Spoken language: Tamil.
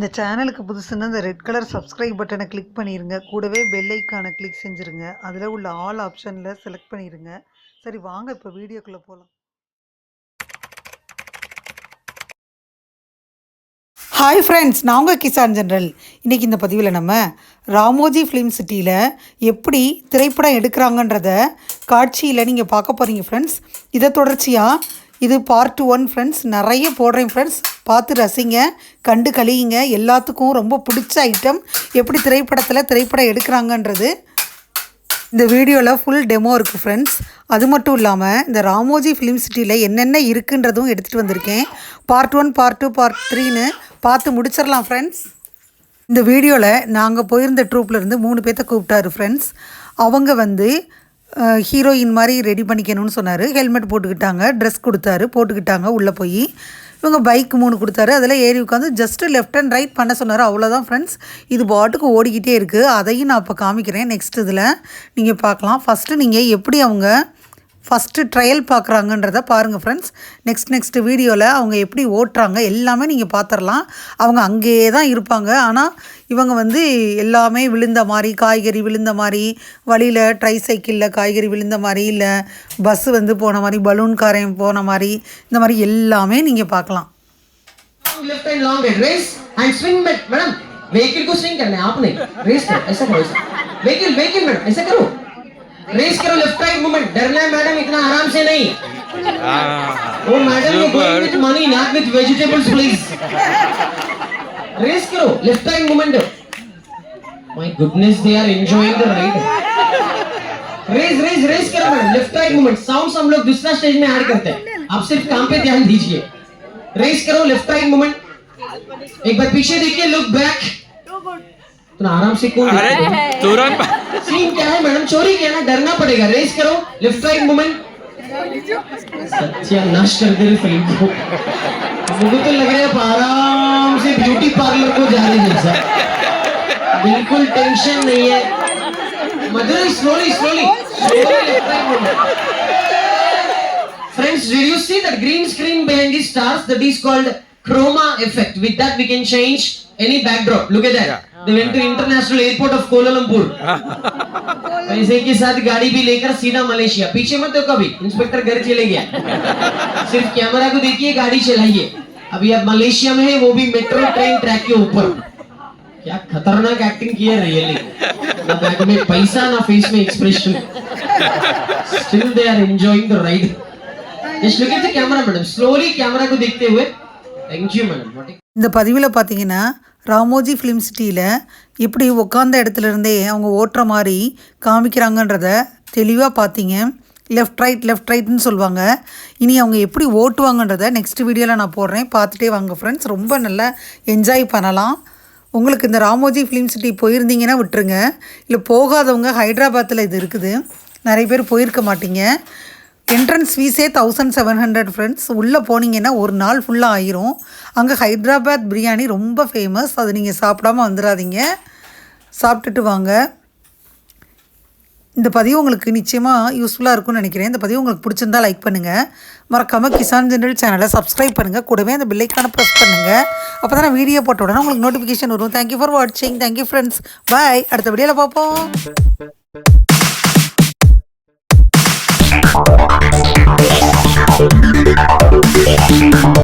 இந்த சேனலுக்கு புதுசுன்னா இந்த ரெட் கலர் சப்ஸ்கிரைப் பட்டனை கிளிக் பண்ணிடுங்க. கூடவே பெல் ஐக்கானை கிளிக் செஞ்சுருங்க. அதில் உள்ள ஆல் ஆப்ஷனில் செலக்ட் பண்ணிடுங்க. சரி வாங்க இப்போ வீடியோக்குள்ளே போகலாம். ஹாய் ஃப்ரெண்ட்ஸ், நான் உங்கள் கிசான் ஜென்ரல். இன்றைக்கி இந்த பதிவில் நம்ம ராமோஜி ஃபிலிம் சிட்டியில் எப்படி திரைப்படம் எடுக்கிறாங்கன்றத காட்சியில் நீங்கள் பார்க்க போகிறீங்க ஃப்ரெண்ட்ஸ். இதை தொடர்ச்சியாக இது பார்ட் 1 ஃப்ரெண்ட்ஸ். நிறைய போடுறேன் ஃப்ரெண்ட்ஸ், பார்த்து ரசிங்க, கண்டு கழியுங்க. எல்லாத்துக்கும் ரொம்ப பிடிச்ச ஐட்டம் எப்படி திரைப்படம் எடுக்கிறாங்கன்றது இந்த வீடியோவில் ஃபுல் டெமோ இருக்குது ஃப்ரெண்ட்ஸ். அது மட்டும் இல்லாமல் இந்த ராமோஜி ஃபிலிம் சிட்டியில் என்னென்ன இருக்குன்றதும் எடுத்துகிட்டு வந்திருக்கேன். பார்ட் 1, பார்ட் 2, பார்ட் 3ன்னு பார்த்து முடிச்சிடலாம் ஃப்ரெண்ட்ஸ். இந்த வீடியோவில் நாங்கள் போயிருந்த ட்ரூப்லேருந்து 3 பேர்த்த கூப்பிட்டாரு ஃப்ரெண்ட்ஸ். அவங்க ஹீரோயின் மாதிரி ரெடி பண்ணிக்கணும்னு சொன்னார். ஹெல்மெட் போட்டுக்கிட்டாங்க, ட்ரெஸ் கொடுத்தாரு, போட்டுக்கிட்டாங்க. உள்ளே போய் இவங்க பைக் 3 கொடுத்தாரு. அதில் ஏறி உட்காந்து ஜஸ்ட்டு லெஃப்ட் அண்ட் ரைட் பண்ண சொன்னார். அவ்வளோதான் ஃப்ரெண்ட்ஸ். இது பாட்டுக்கு ஓடிக்கிட்டே இருக்குது. அதையும் நான் இப்போ காமிக்கிறேன். நெக்ஸ்ட் இதில் நீங்கள் பார்க்கலாம். ஃபஸ்ட்டு நீங்கள் எப்படி அவங்க ஃபஸ்ட்டு ட்ரையல் பார்க்குறாங்கன்றதை பாருங்கள் ஃப்ரெண்ட்ஸ். நெக்ஸ்ட் வீடியோவில் அவங்க எப்படி ஓட்டுறாங்க எல்லாமே நீங்கள் பார்த்துடலாம். அவங்க அங்கேயே தான் இருப்பாங்க. ஆனால் இவங்க எல்லாமே விழுந்த மாதிரி, காய்கறி விழுந்த மாதிரி, வழியில் ட்ரைசைக்கிளில் காய்கறி விழுந்த மாதிரி, இல்லை பஸ்ஸு போன மாதிரி, பலூன் காரையும் போன மாதிரி, இந்த மாதிரி எல்லாமே நீங்கள் பார்க்கலாம். रेस करो, लेफ्ट राइट मूवमेंट. डरना है मैडम, इतना आराम से नहीं. Oh madam, you going with money not with vegetables please. Race करो, left right movement. My goodness, they are enjoying the ride. Race करो madam, left right movement. Sounds हम लोग दूसरा स्टेज में ऐड करते हैं, आप सिर्फ काम पे ध्यान दीजिए. रेस करो, लेफ्ट राइट मूवमेंट. एक बार पीछे देखिए, लुक बैक. तो आराम से कौन तुरंत सीन क्या है मैडम, चोरी किया ना, डरना पड़ेगा. रेस करो, लेफ्ट राइट मूवमेंट. सत्यानाश कर दे रही फिल्म को. मुझे तो लग रहा है आराम से ब्यूटी पार्लर को जा रही जैसा. बिल्कुल टेंशन नहीं है. Madhur, slowly left right movement. Friends, did you see that green screen behind the stars? That is called chroma effect. With that we can change any backdrop. Look at that. Yeah. They went to international airport of Kuala Lumpur. पैसे के साथ गाड़ी भी लेकर सीधा मलेशिया. पीछे मत हो कभी, इंस्पेक्टर घर चले गया. सिर्फ कैमरा को देखिए, गाड़ी चलाइए. अभी आप मलेशिया में है, वो भी मेट्रो ट्रेन ट्रैक के ऊपर. क्या खतरनाक एक्टिंग की है रियली. ना बैग में पैसा, ना फेस में expression. Still they are enjoying the ride. Just look at the camera madam. Slowly camera को देखते हुए. Thank you madam. இந்த பதிவில் பார்த்தீங்கன்னா ராமோஜி ஃபிலிம் சிட்டியில் எப்படி உட்காந்த இடத்துல இருந்தே அவங்க ஓட்டுற மாதிரி காமிக்கிறாங்கன்றத தெளிவாக பார்த்தீங்க. லெஃப்ட் ரைட்னு சொல்லுவாங்க. இனி அவங்க எப்படி ஓட்டுவாங்கன்றத நெக்ஸ்ட் வீடியோவில் நான் போடுறேன், பார்த்துட்டே வாங்க ஃப்ரெண்ட்ஸ். ரொம்ப நல்லா என்ஜாய் பண்ணலாம். உங்களுக்கு இந்த ராமோஜி ஃபிலிம் சிட்டி போயிருந்தீங்கன்னா விட்டுருங்க. இல்லை போகாதவங்க ஹைதராபாத்தில் இது இருக்குது, நிறைய பேர் போயிருக்க மாட்டீங்க. என்ட்ரன்ஸ் ஃபீஸே 1700 ஃப்ரெண்ட்ஸ். உள்ளே போனீங்கன்னா ஒரு நாள் ஃபுல்லாக ஆயிரும். அங்கே ஹைதராபாத் பிரியாணி ரொம்ப ஃபேமஸ். அது நீங்கள் சாப்பிடாமல் வந்துடாதீங்க, சாப்பிட்டுட்டு வாங்க. இந்த பதிவு உங்களுக்கு நிச்சயமாக யூஸ்ஃபுல்லாக இருக்கும்னு நினைக்கிறேன். இந்த பதிவு உங்களுக்கு பிடிச்சிருந்தால் லைக் பண்ணுங்கள். மறக்காமல் கிசான் ஜென்ரல் சேனலை சப்ஸ்கிரைப் பண்ணுங்கள். கூடவே அந்த பெல் ஐக்கானை ப்ரெஸ் பண்ணுங்கள். அப்போ தான் நான் வீடியோ போட்ட உடனே உங்களுக்கு நோட்டிஃபிகேஷன் வரும். தேங்க்யூ ஃபார் வாட்சிங். Thank you friends. பாய். அடுத்த வீடியோவில் பார்ப்போம்.